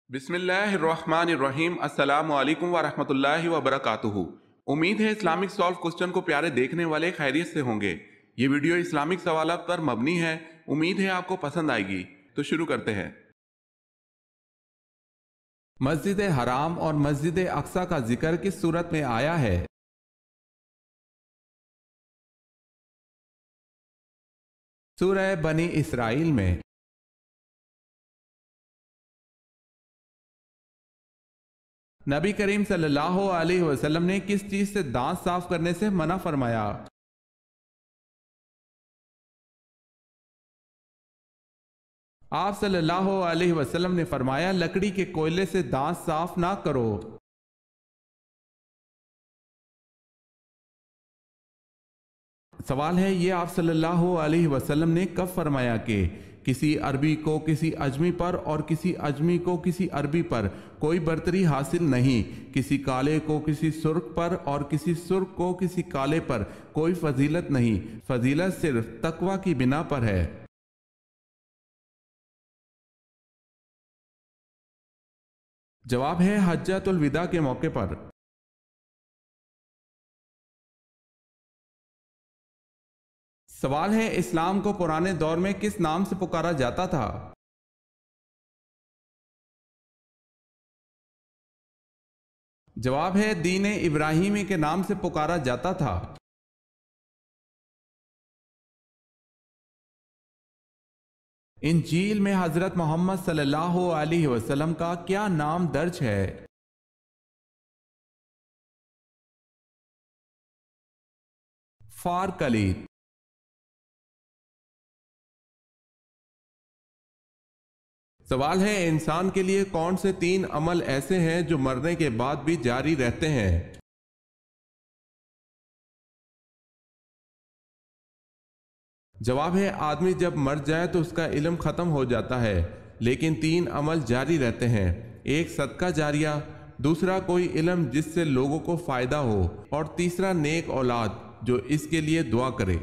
بسم اللہ الرحمن الرحیم۔ السلام علیکم ورحمۃ اللہ وبرکاتہ۔ امید ہے اسلامک سالو کوسچن کو پیارے دیکھنے والے خیریت سے ہوں گے۔ یہ ویڈیو اسلامک سوالات پر مبنی ہے، امید ہے آپ کو پسند آئے گی۔ تو شروع کرتے ہیں۔ مسجد حرام اور مسجد اقصی کا ذکر کس صورت میں آیا ہے؟ سورہ بنی اسرائیل میں۔ نبی کریم صلی اللہ علیہ وسلم نے کس چیز سے دانت صاف کرنے سے منع فرمایا؟ آپ صلی اللہ علیہ وسلم نے فرمایا لکڑی کے کوئلے سے دانت صاف نہ کرو۔ سوال ہے یہ آپ صلی اللہ علیہ وسلم نے کب فرمایا کہ کسی عربی کو کسی اجمی پر اور کسی اجمی کو کسی عربی پر کوئی برتری حاصل نہیں، کسی کالے کو کسی سرخ پر اور کسی سرخ کو کسی کالے پر کوئی فضیلت نہیں، فضیلت صرف تقوی کی بنا پر ہے۔ جواب ہے حجۃ الوداع کے موقع پر۔ سوال ہے اسلام کو پرانے دور میں کس نام سے پکارا جاتا تھا؟ جواب ہے دین ابراہیمی کے نام سے پکارا جاتا تھا۔ انجیل میں حضرت محمد صلی اللہ علیہ وسلم کا کیا نام درج ہے؟ فار کلید۔ سوال ہے انسان کے لیے کون سے 3 عمل ایسے ہیں جو مرنے کے بعد بھی جاری رہتے ہیں؟ جواب ہے آدمی جب مر جائے تو اس کا علم ختم ہو جاتا ہے، لیکن 3 عمل جاری رہتے ہیں۔ ایک صدقہ جاریہ، دوسرا کوئی علم جس سے لوگوں کو فائدہ ہو، اور تیسرا نیک اولاد جو اس کے لیے دعا کرے۔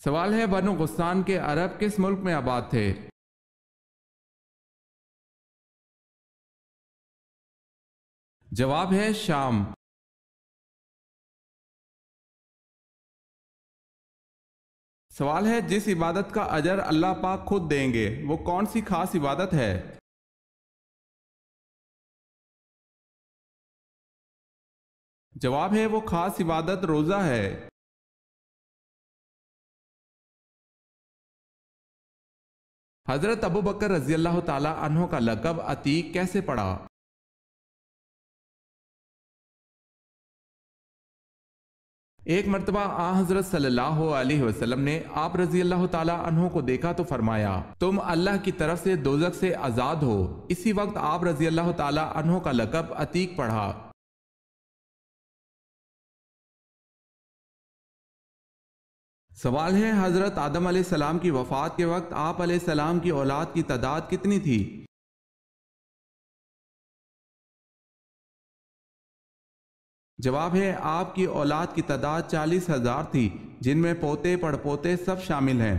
سوال ہے بنو غسان کے عرب کس ملک میں آباد تھے؟ جواب ہے شام۔ سوال ہے جس عبادت کا اجر اللہ پاک خود دیں گے وہ کون سی خاص عبادت ہے؟ جواب ہے وہ خاص عبادت روزہ ہے۔ حضرت ابو بکر رضی اللہ تعالی عنہ کا لقب عتیق کیسے پڑا؟ ایک مرتبہ حضرت صلی اللہ علیہ وسلم نے آپ رضی اللہ تعالی عنہ کو دیکھا تو فرمایا تم اللہ کی طرف سے دوزخ سے آزاد ہو۔ اسی وقت آپ رضی اللہ تعالی عنہ کا لقب عتیق پڑھا۔ سوال ہے حضرت آدم علیہ السلام کی وفات کے وقت آپ علیہ السلام کی اولاد کی تعداد کتنی تھی؟ جواب ہے آپ کی اولاد کی تعداد 40,000 تھی، جن میں پوتے پڑ پوتے سب شامل ہیں۔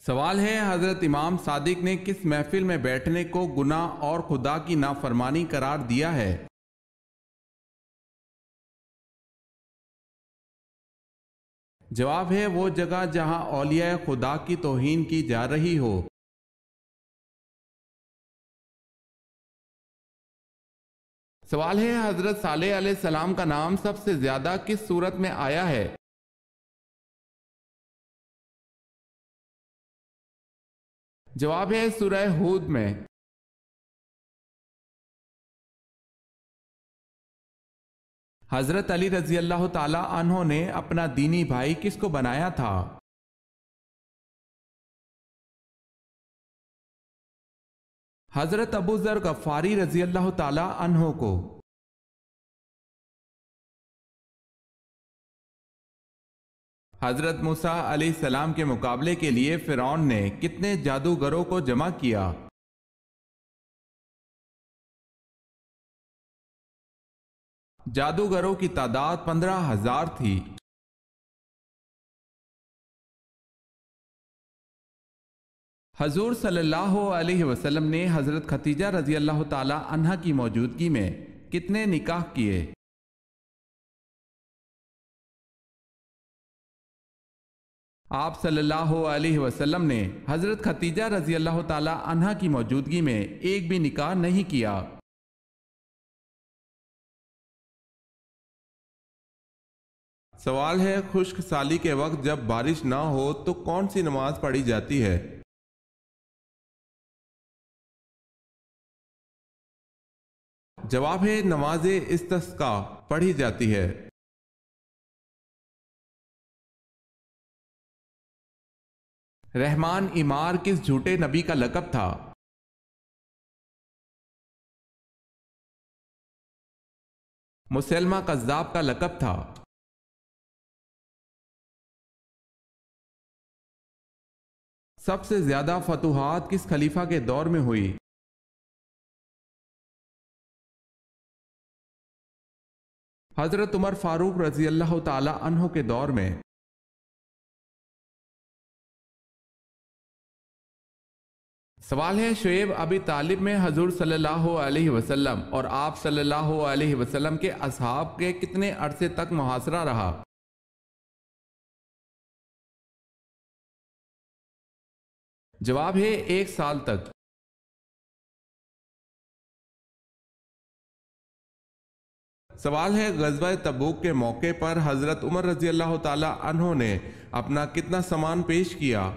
سوال ہے حضرت امام صادق نے کس محفل میں بیٹھنے کو گناہ اور خدا کی نافرمانی قرار دیا ہے؟ جواب ہے وہ جگہ جہاں اولیاء خدا کی توہین کی جا رہی ہو۔ سوال ہے حضرت صالح علیہ السلام کا نام سب سے زیادہ کس صورت میں آیا ہے؟ جواب ہے سورہ ہود میں۔ حضرت علی رضی اللہ تعالی عنہ نے اپنا دینی بھائی کس کو بنایا تھا؟ حضرت ابو ذر غفاری رضی اللہ تعالی عنہ کو۔ حضرت موسیٰ علیہ السلام کے مقابلے کے لیے فرعون نے کتنے جادوگروں کو جمع کیا؟ جادوگروں کی تعداد 15,000 تھی۔ حضور صلی اللہ علیہ وسلم نے حضرت خدیجہ رضی اللہ تعالی عنہا کی موجودگی میں کتنے نکاح کیے؟ آپ صلی اللہ علیہ وسلم نے حضرت خدیجہ رضی اللہ تعالی عنہا کی موجودگی میں ایک بھی نکاح نہیں کیا۔ سوال ہے، خشک سالی کے وقت جب بارش نہ ہو تو کون سی نماز پڑھی جاتی ہے؟ جواب ہے نماز استسقاء پڑھی جاتی ہے۔ رحمان عمار کس جھوٹے نبی کا لقب تھا؟ مسلمہ کذاب کا لقب تھا۔ سب سے زیادہ فتوحات کس خلیفہ کے دور میں ہوئی؟ حضرت عمر فاروق رضی اللہ تعالی عنہ کے دور میں۔ سوال ہے، شعیب ابی طالب میں حضور صلی اللہ علیہ وسلم اور آپ صلی اللہ علیہ وسلم کے اصحاب کے کتنے عرصے تک محاصرہ رہا؟ جواب ہے 1 سال تک۔ سوال ہے، غزوہ تبوک کے موقع پر حضرت عمر رضی اللہ تعالی عنہ نے اپنا کتنا سامان پیش کیا؟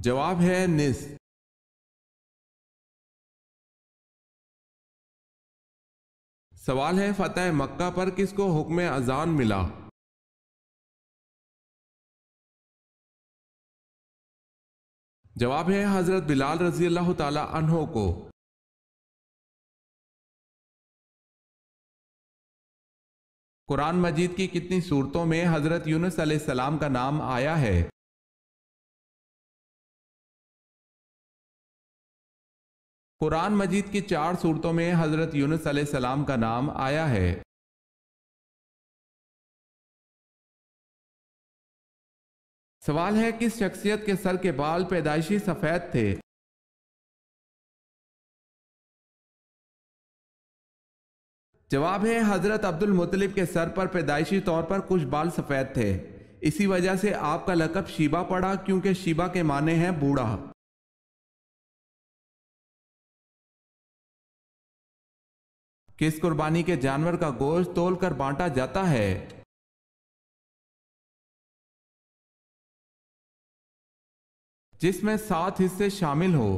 جواب ہے نصف۔ سوال ہے، فتح مکہ پر کس کو حکم اذان ملا؟ جواب ہے حضرت بلال رضی اللہ تعالی عنہ کو۔ قرآن مجید کی کتنی سورتوں میں حضرت یونس علیہ السلام کا نام آیا ہے؟ قرآن مجید کی 4 سورتوں میں حضرت یونس علیہ السلام کا نام آیا ہے۔ سوال ہے، کس شخصیت کے سر کے بال پیدائشی سفید تھے؟ جواب ہے حضرت عبد المطلب کے سر پر پیدائشی طور پر کچھ بال سفید تھے، اسی وجہ سے آپ کا لقب شیبہ پڑا، کیونکہ شیبہ کے معنی ہیں بوڑھا۔ کس قربانی کے جانور کا گوشت تول کر بانٹا جاتا ہے؟ جس میں 7 حصے شامل ہو۔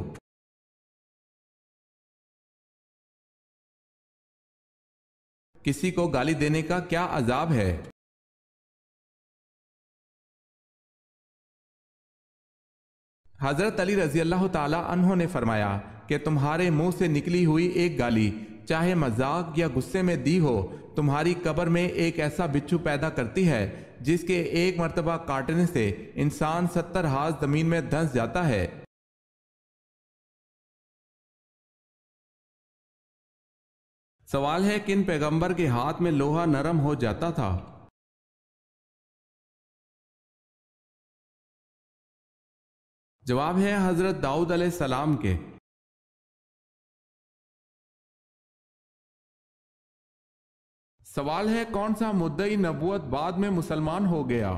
کسی کو گالی دینے کا کیا عذاب ہے؟ حضرت علی رضی اللہ تعالی عنہ نے فرمایا کہ تمہارے منہ سے نکلی ہوئی ایک گالی چاہے مذاق یا غصے میں دی ہو، تمہاری قبر میں ایک ایسا بچھو پیدا کرتی ہے جس کے ایک مرتبہ کاٹنے سے انسان 70 ہاتھ زمین میں دھنس جاتا ہے۔ سوال ہے، کن پیغمبر کے ہاتھ میں لوہا نرم ہو جاتا تھا؟ جواب ہے حضرت داؤد علیہ السلام کے۔ سوال ہے، کون سا مدعی نبوت بعد میں مسلمان ہو گیا؟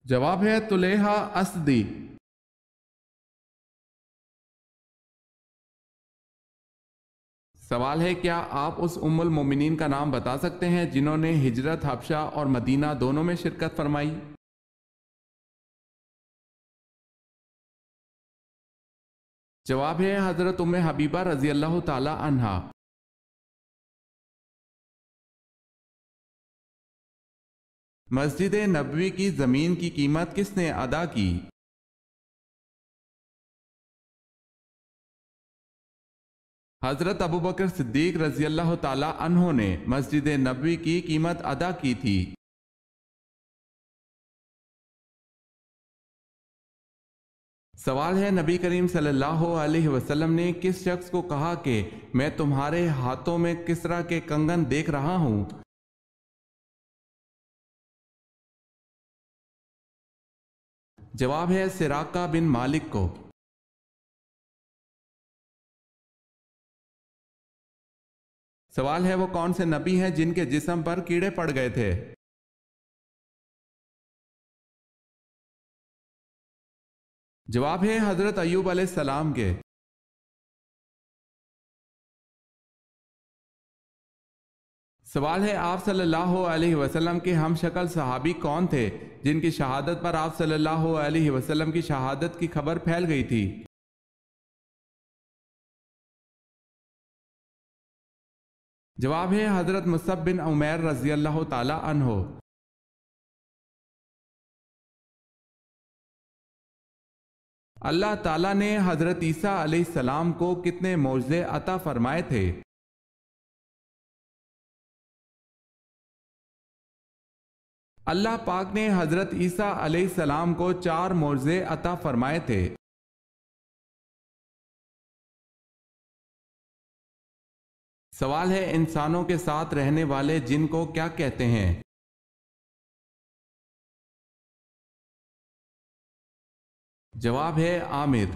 جواب ہے طلیحہ اسدی۔ سوال ہے، کیا آپ اس ام المومنین کا نام بتا سکتے ہیں جنہوں نے ہجرت حبشہ اور مدینہ دونوں میں شرکت فرمائی؟ جواب ہے حضرت ام حبیبہ رضی اللہ تعالی عنہا۔ مسجد نبوی کی زمین کی قیمت کس نے ادا کی؟ حضرت ابوبکر صدیق رضی اللہ تعالی عنہ نے مسجد نبوی کی قیمت ادا کی تھی۔ سوال ہے نبی کریم صلی اللہ علیہ وسلم نے کس شخص کو کہا کہ میں تمہارے ہاتھوں میں کسرا کے کنگن دیکھ رہا ہوں؟ جواب ہے سراقہ بن مالک کو۔ سوال ہے وہ کون سے نبی ہیں جن کے جسم پر کیڑے پڑ گئے تھے؟ جواب ہے حضرت ایوب علیہ السلام کے۔ سوال ہے آپ صلی اللہ علیہ وسلم کے ہم شکل صحابی کون تھے جن کی شہادت پر آپ صلی اللہ علیہ وسلم کی شہادت کی خبر پھیل گئی تھی؟ جواب ہے حضرت مصعب بن عمیر رضی اللہ تعالی عنہ۔ اللہ تعالیٰ نے حضرت عیسیٰ علیہ السلام کو کتنے معجزے عطا فرمائے تھے؟ اللہ پاک نے حضرت عیسیٰ علیہ السلام کو 4 معجزے عطا فرمائے تھے۔ سوال ہے انسانوں کے ساتھ رہنے والے جن کو کیا کہتے ہیں؟ جواب ہے عامر۔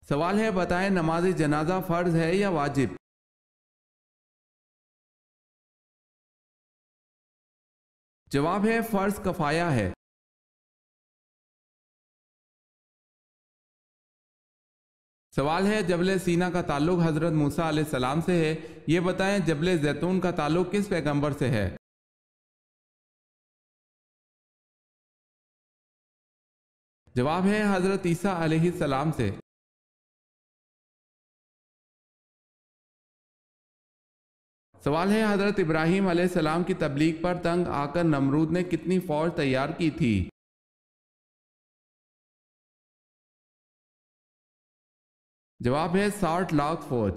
سوال ہے بتائیں نماز جنازہ فرض ہے یا واجب؟ جواب ہے فرض کفایہ ہے۔ سوال ہے جبل سینا کا تعلق حضرت موسیٰ علیہ السلام سے ہے، یہ بتائیں جبل زیتون کا تعلق کس پیغمبر سے ہے؟ جواب ہے حضرت عیسیٰ علیہ السلام سے۔ سوال ہے حضرت ابراہیم علیہ السلام کی تبلیغ پر تنگ آ کر نمرود نے کتنی فوج تیار کی تھی؟ جواب ہے 60 لاکھ فوج۔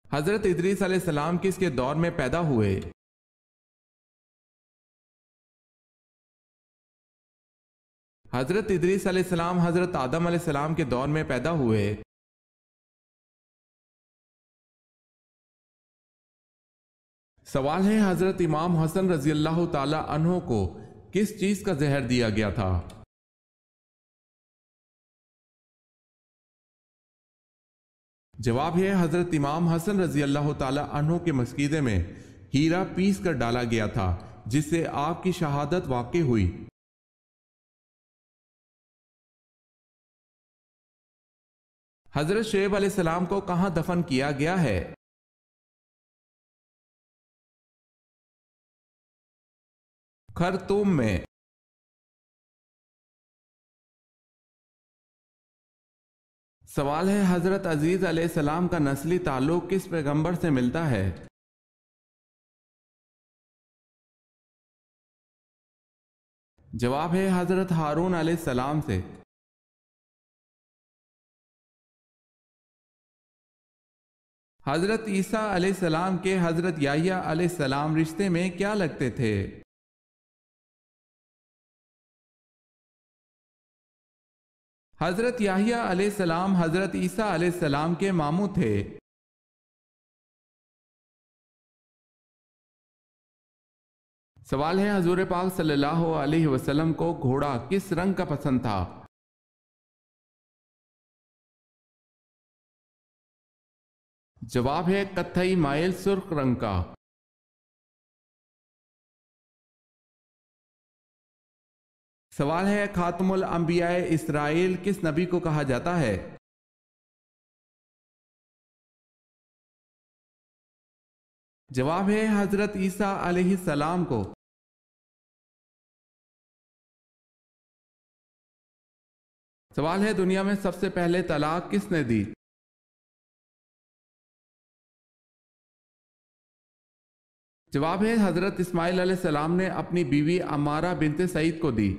حضرت ادریس علیہ السلام کس کے دور میں پیدا ہوئے؟ حضرت ادریس علیہ السلام حضرت آدم علیہ السلام کے دور میں پیدا ہوئے۔ سوال ہے حضرت امام حسن رضی اللہ تعالی عنہ کو کس چیز کا زہر دیا گیا تھا؟ جواب ہے حضرت امام حسن رضی اللہ تعالی عنہ کے مسکیدے میں ہیرا پیس کر ڈالا گیا تھا جس سے آپ کی شہادت واقع ہوئی۔ حضرت شعیب علیہ السلام کو کہاں دفن کیا گیا ہے؟ خرطوم میں۔ سوال ہے حضرت عزیز علیہ السلام کا نسلی تعلق کس پیغمبر سے ملتا ہے؟ جواب ہے حضرت ہارون علیہ السلام سے۔ حضرت عیسیٰ علیہ السلام کے حضرت یحییٰ علیہ السلام رشتے میں کیا لگتے تھے؟ حضرت یحییٰ علیہ السلام حضرت عیسیٰ علیہ السلام کے ماموں تھے۔ سوال ہے حضور پاک صلی اللہ علیہ وسلم کو گھوڑا کس رنگ کا پسند تھا؟ جواب ہے کتھئی مائل سرخ رنگ کا۔ سوال ہے خاتم الانبیاء اسرائیل کس نبی کو کہا جاتا ہے؟ جواب ہے حضرت عیسیٰ علیہ السلام کو۔ سوال ہے دنیا میں سب سے پہلے طلاق کس نے دی؟ جواب ہے حضرت اسماعیل علیہ السلام نے اپنی بیوی عمارہ بنت سعید کو دی۔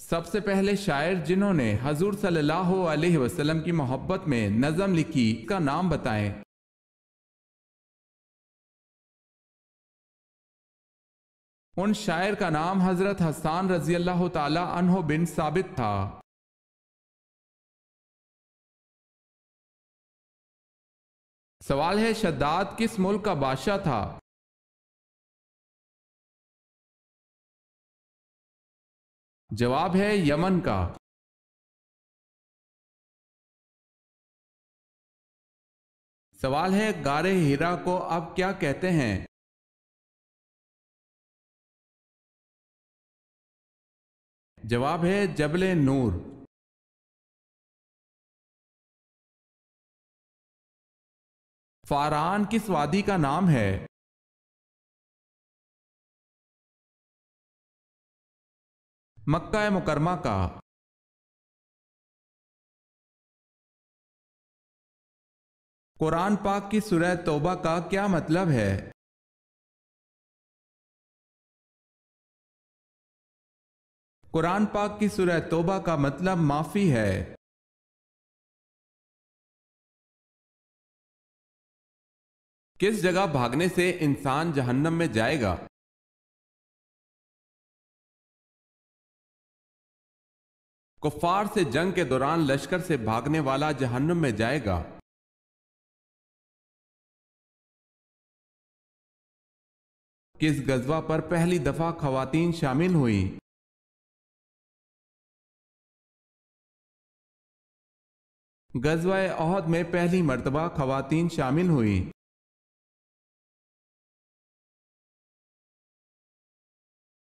سب سے پہلے شاعر جنہوں نے حضور صلی اللہ علیہ وسلم کی محبت میں نظم لکھی کا نام بتائیں۔ ان شاعر کا نام حضرت حسان رضی اللہ تعالی عنہ بن ثابت تھا۔ سوال ہے شداد کس ملک کا بادشاہ تھا؟ جواب ہے یمن کا۔ سوال ہے غار ہیرا کو اب کیا کہتے ہیں؟ جواب ہے جبل نور۔ فاران کس وادی کا نام ہے؟ مکہ مکرمہ کا۔ قرآن پاک کی سورہ توبہ کا کیا مطلب ہے؟ قرآن پاک کی سورہ توبہ کا مطلب معافی ہے۔ کس جگہ بھاگنے سے انسان جہنم میں جائے گا؟ کفار سے جنگ کے دوران لشکر سے بھاگنے والا جہنم میں جائے گا۔ کس غزوہ پر پہلی دفعہ خواتین شامل ہوئیں؟ غزوہ احد میں پہلی مرتبہ خواتین شامل ہوئیں۔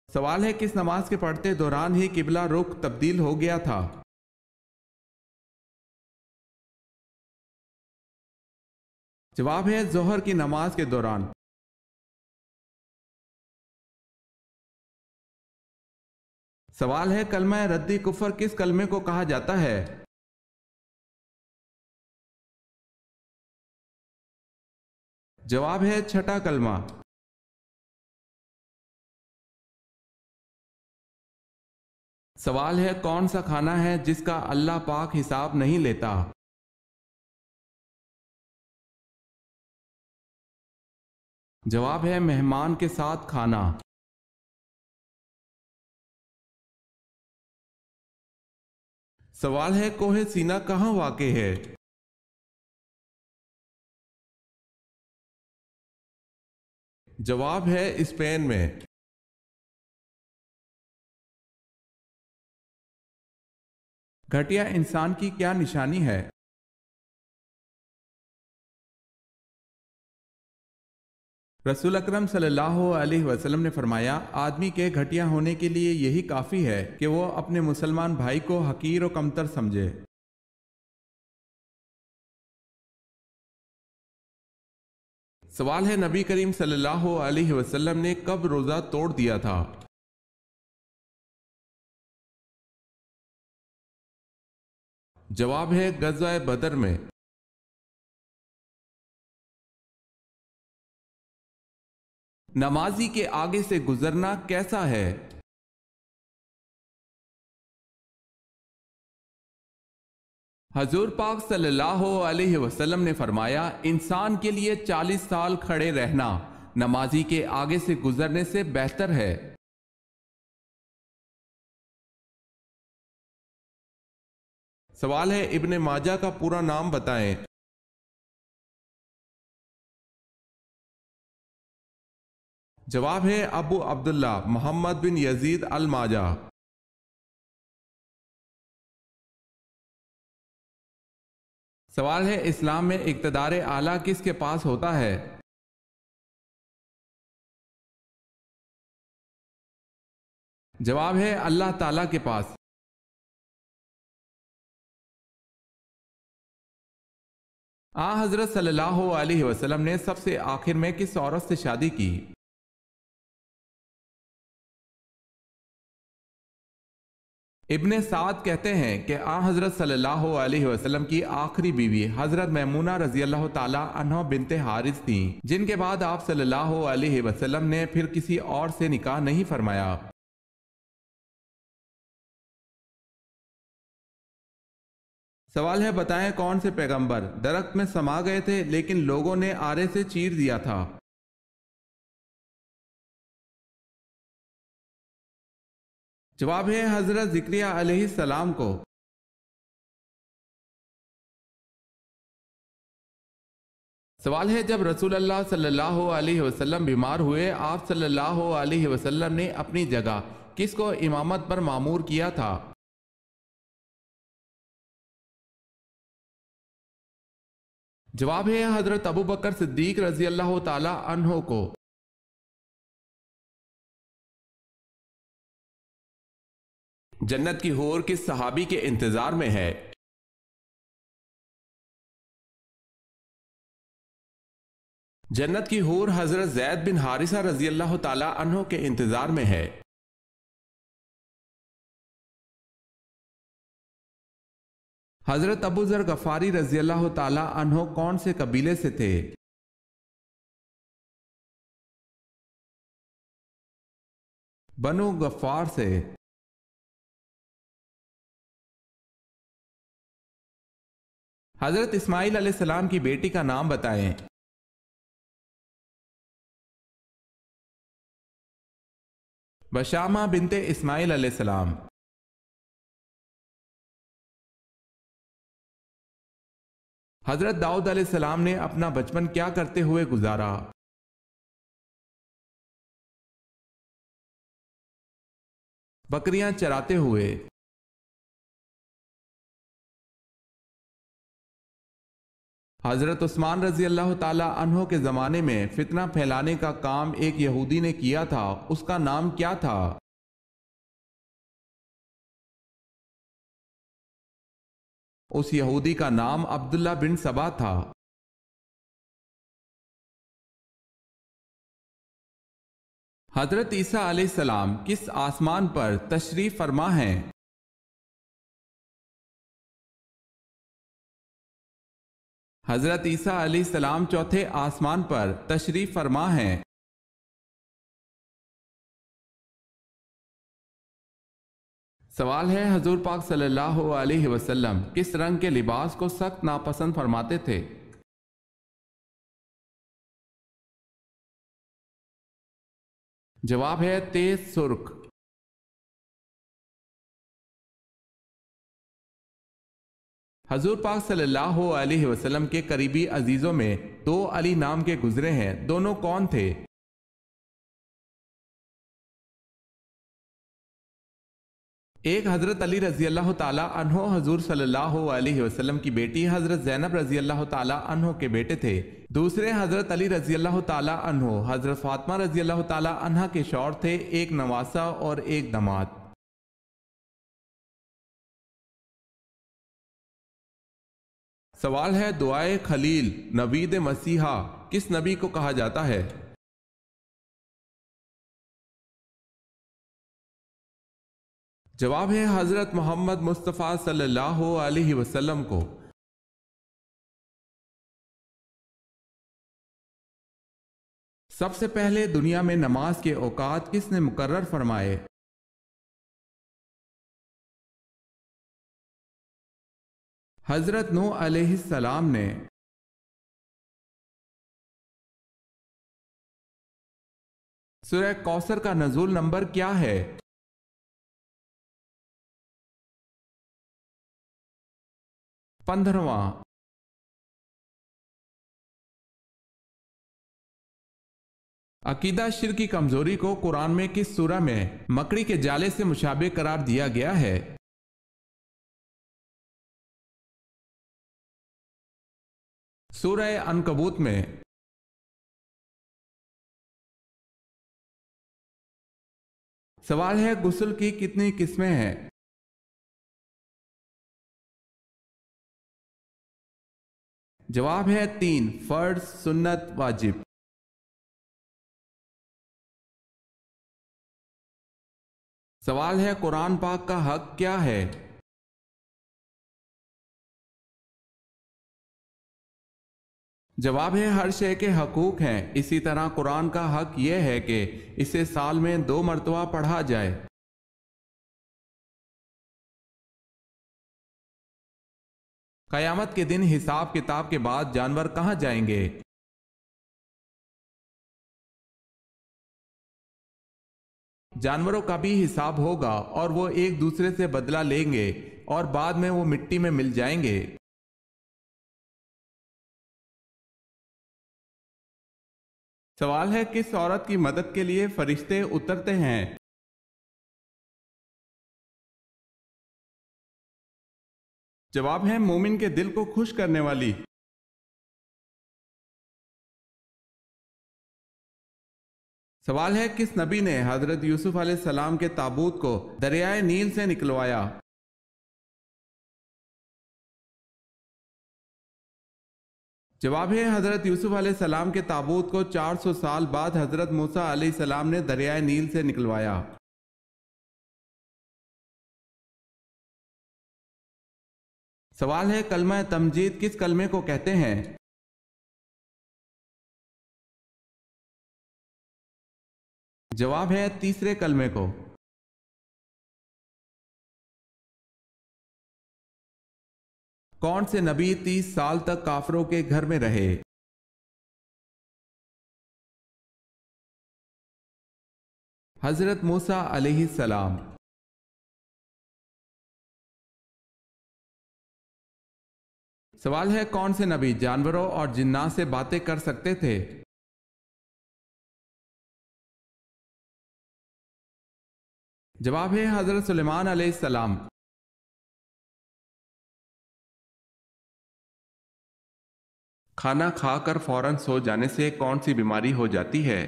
سوال ہے کس نماز کے پڑھتے دوران ہی قبلہ رخ تبدیل ہو گیا تھا؟ جواب ہے ظہر کی نماز کے دوران۔ سوال ہے کلمہ ردی کفر کس کلمے کو کہا جاتا ہے؟ جواب ہے چھٹا کلمہ۔ سوال ہے کون سا کھانا ہے جس کا اللہ پاک حساب نہیں لیتا؟ جواب ہے مہمان کے ساتھ کھانا۔ سوال ہے کوہ سینا کہاں واقع ہے؟ جواب ہے اسپین میں۔ گھٹیا انسان کی کیا نشانی ہے؟ رسول اکرم صلی اللہ علیہ وسلم نے فرمایا آدمی کے گھٹیا ہونے کے لیے یہی کافی ہے کہ وہ اپنے مسلمان بھائی کو حقیر و کمتر سمجھے۔ سوال ہے نبی کریم صلی اللہ علیہ وسلم نے کب روزہ توڑ دیا تھا؟ جواب ہے غزوہ بدر میں۔ نمازی کے آگے سے گزرنا کیسا ہے؟ حضور پاک صلی اللہ علیہ وسلم نے فرمایا انسان کے لیے 40 سال کھڑے رہنا نمازی کے آگے سے گزرنے سے بہتر ہے۔ سوال ہے ابن ماجہ کا پورا نام بتائیں۔ جواب ہے ابو عبداللہ محمد بن یزید الماجہ۔ سوال ہے اسلام میں اقتدار اعلیٰ کس کے پاس ہوتا ہے؟ جواب ہے اللہ تعالیٰ کے پاس۔ حضرت صلی اللہ علیہ وسلم نے سب سے آخر میں کس عورت سے شادی کی؟ ابن سعد کہتے ہیں کہ حضرت صلی اللہ علیہ وسلم کی آخری بیوی حضرت میمونہ رضی اللہ تعالی عنہ بنت حارث تھیں، جن کے بعد آپ صلی اللہ علیہ وسلم نے پھر کسی اور سے نکاح نہیں فرمایا۔ سوال ہے بتائیں کون سے پیغمبر درخت میں سما گئے تھے لیکن لوگوں نے آرے سے چیر دیا تھا؟ جواب ہے حضرت زکریا علیہ السلام کو۔ سوال ہے جب رسول اللہ صلی اللہ علیہ وسلم بیمار ہوئے، آپ صلی اللہ علیہ وسلم نے اپنی جگہ کس کو امامت پر مامور کیا تھا؟ جواب ہے حضرت ابو بکر صدیق رضی اللہ تعالی عنہ کو۔ جنت کی حور کس صحابی کے انتظار میں ہے؟ جنت کی حور حضرت زید بن حارثہ رضی اللہ تعالی عنہ کے انتظار میں ہے۔ حضرت ابو ذر غفاری رضی اللہ تعالی عنہ کون سے قبیلے سے تھے؟ بنو غفار سے۔ حضرت اسماعیل علیہ السلام کی بیٹی کا نام بتائیں۔ بشامہ بنت اسماعیل علیہ السلام۔ حضرت داؤد علیہ السلام نے اپنا بچپن کیا کرتے ہوئے گزارا؟ بکریاں چراتے ہوئے۔ حضرت عثمان رضی اللہ تعالی عنہ کے زمانے میں فتنہ پھیلانے کا کام ایک یہودی نے کیا تھا، اس کا نام کیا تھا؟ اس یہودی کا نام عبداللہ بن سبا تھا۔ حضرت عیسیٰ علیہ السلام کس آسمان پر تشریف فرما ہیں؟ حضرت عیسیٰ علیہ السلام چوتھے آسمان پر تشریف فرما ہیں۔ سوال ہے حضور پاک صلی اللہ علیہ وسلم کس رنگ کے لباس کو سخت ناپسند فرماتے تھے؟ جواب ہے تیز سرخ۔ حضور پاک صلی اللہ علیہ وسلم کے قریبی عزیزوں میں دو علی نام کے گزرے ہیں، دونوں کون تھے؟ ایک حضرت علی رضی اللہ تعالی عنہ حضور صلی اللہ علیہ وسلم کی بیٹی حضرت زینب رضی اللہ تعالی عنہ کے بیٹے تھے، دوسرے حضرت علی رضی اللہ تعالی عنہ حضرت فاطمہ رضی اللہ تعالی عنہ کے شوہر تھے، ایک نواسہ اور ایک داماد۔ سوال ہے دعائے خلیل نوید مسیحا کس نبی کو کہا جاتا ہے؟ جواب ہے حضرت محمد مصطفیٰ صلی اللہ علیہ وسلم کو۔ سب سے پہلے دنیا میں نماز کے اوقات کس نے مقرر فرمائے؟ حضرت نوح علیہ السلام نے۔ سورہ کوثر کا نزول نمبر کیا ہے؟ 15واں۔ عقیدہ شرک کی کمزوری کو قرآن میں کس سورہ میں مکڑی کے جالے سے مشابہ قرار دیا گیا ہے؟ سورہ عنکبوت میں۔ سوال ہے غسل کی کتنی قسمیں ہیں؟ جواب ہے 3، فرض، سنت، واجب۔ سوال ہے قرآن پاک کا حق کیا ہے؟ جواب ہے ہر شے کے حقوق ہیں، اسی طرح قرآن کا حق یہ ہے کہ اسے سال میں 2 مرتبہ پڑھا جائے۔ قیامت کے دن حساب کتاب کے بعد جانور کہاں جائیں گے؟ جانوروں کا بھی حساب ہوگا اور وہ ایک دوسرے سے بدلہ لیں گے اور بعد میں وہ مٹی میں مل جائیں گے۔ سوال ہے، کس عورت کی مدد کے لیے فرشتے اترتے ہیں؟ جواب ہے مومن کے دل کو خوش کرنے والی۔ سوال ہے، کس نبی نے حضرت یوسف علیہ السلام کے تابوت کو دریائے نیل سے نکلوایا؟ جواب ہے حضرت یوسف علیہ السلام کے تابوت کو 400 سال بعد حضرت موسیٰ علیہ السلام نے دریائے نیل سے نکلوایا۔ سوال ہے، کلمہ تمجید کس کلمے کو کہتے ہیں؟ جواب ہے تیسرے کلمے کو۔ کون سے نبی 30 سال تک کافروں کے گھر میں رہے؟ حضرت موسیٰ علیہ السلام۔ سوال ہے، کون سے نبی جانوروں اور جنات سے باتیں کر سکتے تھے؟ جواب ہے حضرت سلیمان علیہ السلام۔ کھانا کھا کر فوراً سو جانے سے کون سی بیماری ہو جاتی ہے؟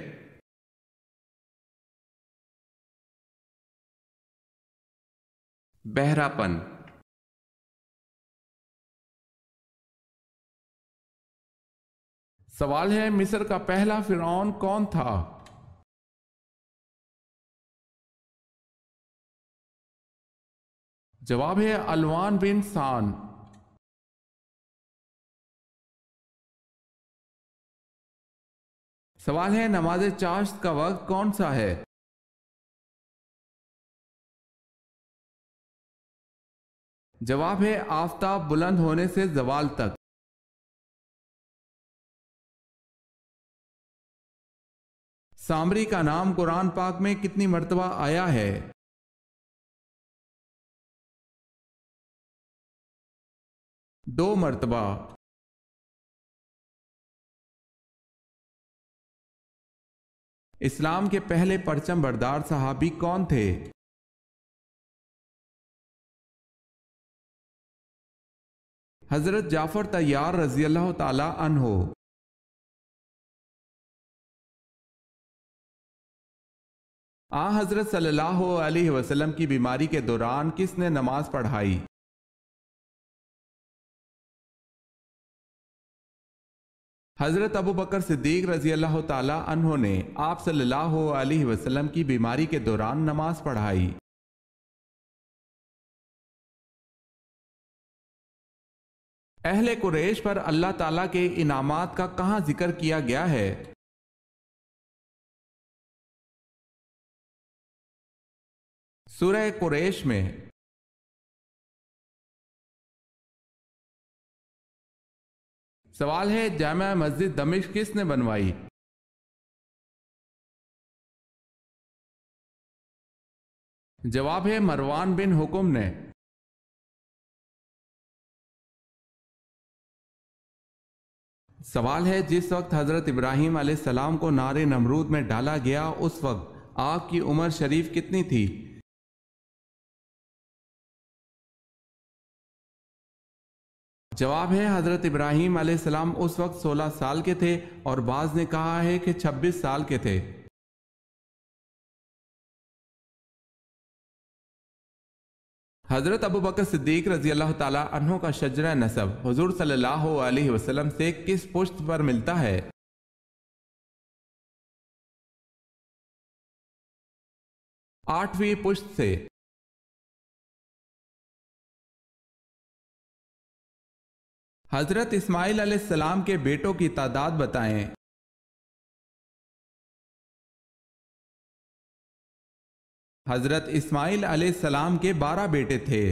بہرا پن۔ سوال ہے، مصر کا پہلا فرعون کون تھا؟ جواب ہے الوان بن سان۔ سوال ہے، نماز چاشت کا وقت کون سا ہے؟ جواب ہے آفتاب بلند ہونے سے زوال تک۔ سامری کا نام قرآن پاک میں کتنی مرتبہ آیا ہے؟ دو مرتبہ۔ اسلام کے پہلے پرچم بردار صحابی کون تھے؟ حضرت جعفر طیار رضی اللہ تعالی عنہ۔ حضرت صلی اللہ علیہ وسلم کی بیماری کے دوران کس نے نماز پڑھائی؟ حضرت ابو بکر صدیق رضی اللہ تعالی عنہ نے آپ صلی اللہ علیہ وسلم کی بیماری کے دوران نماز پڑھائی۔ اہل قریش پر اللہ تعالیٰ کے انعامات کا کہاں ذکر کیا گیا ہے؟ سورہ قریش میں۔ سوال ہے، جامع مسجد دمشق کس نے بنوائی؟ جواب ہے مروان بن حکم نے۔ سوال ہے، جس وقت حضرت ابراہیم علیہ السلام کو نار نمرود میں ڈالا گیا اس وقت آپ کی عمر شریف کتنی تھی؟ جواب ہے حضرت ابراہیم علیہ السلام اس وقت 16 سال کے تھے اور بعض نے کہا ہے کہ 26 سال کے تھے۔ حضرت ابو بکر صدیق رضی اللہ تعالی عنہ کا شجرہ نسب حضور صلی اللہ علیہ وسلم سے کس پشت پر ملتا ہے؟ 8ویں پشت سے۔ حضرت اسماعیل علیہ السلام کے بیٹوں کی تعداد بتائیں۔ حضرت اسماعیل علیہ السلام کے 12 بیٹے تھے۔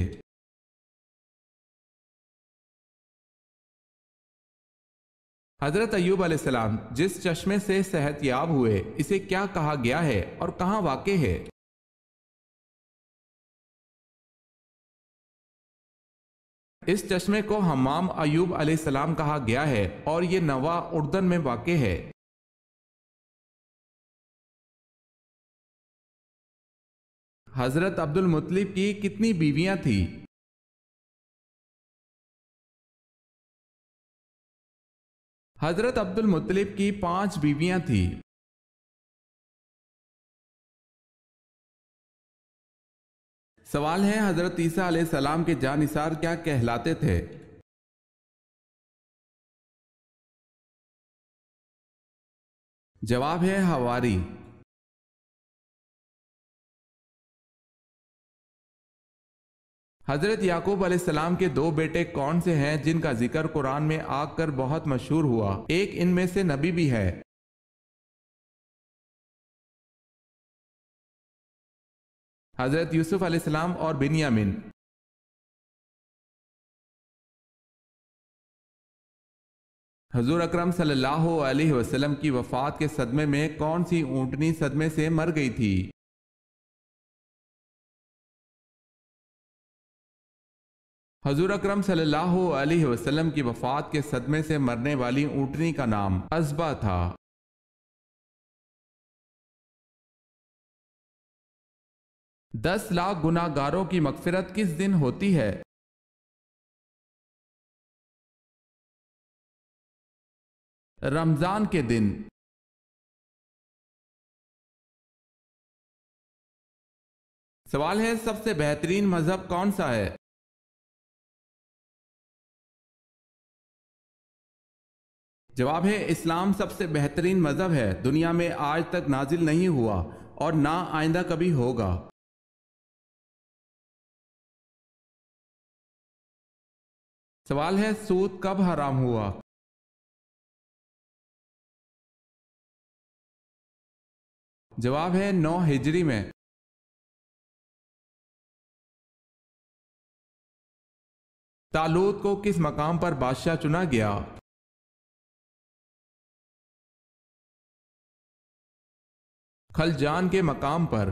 حضرت ایوب علیہ السلام جس چشمے سے صحت یاب ہوئے اسے کیا کہا گیا ہے اور کہاں واقع ہے؟ اس چشمے کو حمام ایوب علیہ السلام کہا گیا ہے اور یہ نوا اردن میں واقع ہے۔ حضرت عبد المطلب کی کتنی بیویاں تھیں؟ حضرت عبد المطلب کی 5 بیویاں تھیں۔ سوال ہے حضرت عیسیٰ علیہ السلام کے جانثار کیا کہلاتے تھے؟ جواب ہے حواری۔ حضرت یعقوب علیہ السلام کے 2 بیٹے کون سے ہیں جن کا ذکر قرآن میں آ کر بہت مشہور ہوا؟ ایک ان میں سے نبی بھی ہے۔ حضرت یوسف علیہ السلام اور بنیامین۔ حضور اکرم صلی اللہ علیہ وسلم کی وفات کے صدمے میں کون سی اونٹنی صدمے سے مر گئی تھی؟ حضور اکرم صلی اللہ علیہ وسلم کی وفات کے صدمے سے مرنے والی اونٹنی کا نام عزبہ تھا۔ دس لاکھ گناہ گاروں کی مغفرت کس دن ہوتی ہے؟ رمضان کے دن۔ سوال ہے سب سے بہترین مذہب کون سا ہے؟ جواب ہے اسلام سب سے بہترین مذہب ہے، دنیا میں آج تک نازل نہیں ہوا اور نہ آئندہ کبھی ہوگا۔ سوال ہے سود کب حرام ہوا؟ جواب ہے 9 ہجری میں۔ طالوت کو کس مقام پر بادشاہ چنا گیا؟ خلجان کے مقام پر۔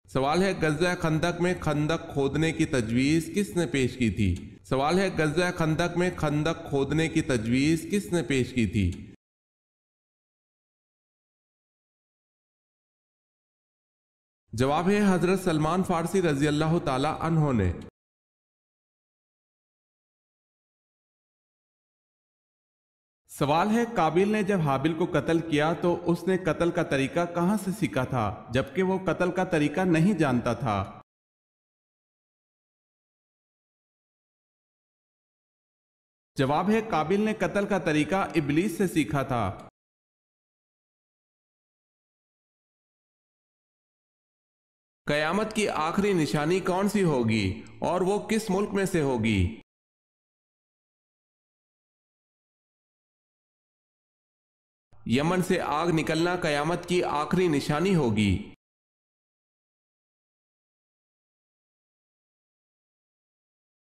سوال ہے غزوہ خندق میں خندق کھودنے کی تجویز کس نے پیش کی تھی؟ سوال ہے غزوہ خندق میں خندق کھودنے کی تجویز کس نے پیش کی تھی؟ جواب ہے حضرت سلمان فارسی رضی اللہ تعالی عنہ نے۔ سوال ہے قابل نے جب حابل کو قتل کیا تو اس نے قتل کا طریقہ کہاں سے سیکھا تھا جبکہ وہ قتل کا طریقہ نہیں جانتا تھا؟ جواب ہے قابل نے قتل کا طریقہ ابلیس سے سیکھا تھا۔ قیامت کی آخری نشانی کون سی ہوگی اور وہ کس ملک میں سے ہوگی؟ یمن سے آگ نکلنا قیامت کی آخری نشانی ہوگی۔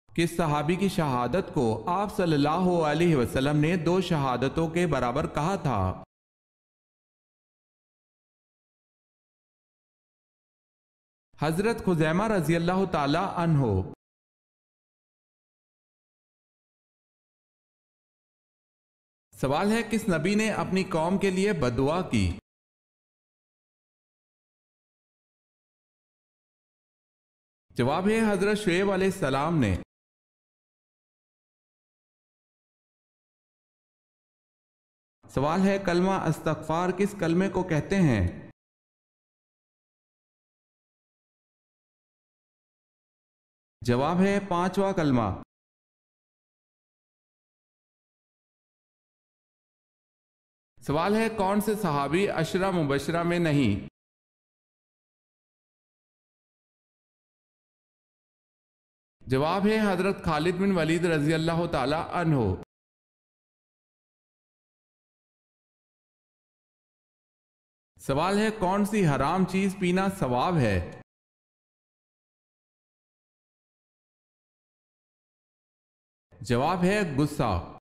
کس صحابی کی شہادت کو آپ صلی اللہ علیہ وسلم نے 2 شہادتوں کے برابر کہا تھا؟ حضرت خزیمہ رضی اللہ تعالی عنہ۔ سوال ہے کس نبی نے اپنی قوم کے لیے بددعا کی؟ جواب ہے حضرت شعیب علیہ السلام نے۔ سوال ہے کلمہ استغفار کس کلمے کو کہتے ہیں؟ جواب ہے 5واں کلمہ۔ سوال ہے کون سے صحابی عشرہ مبشرہ میں نہیں؟ جواب ہے حضرت خالد بن ولید رضی اللہ تعالی عنہ۔ سوال ہے کون سی حرام چیز پینا ثواب ہے؟ جواب ہے غصہ۔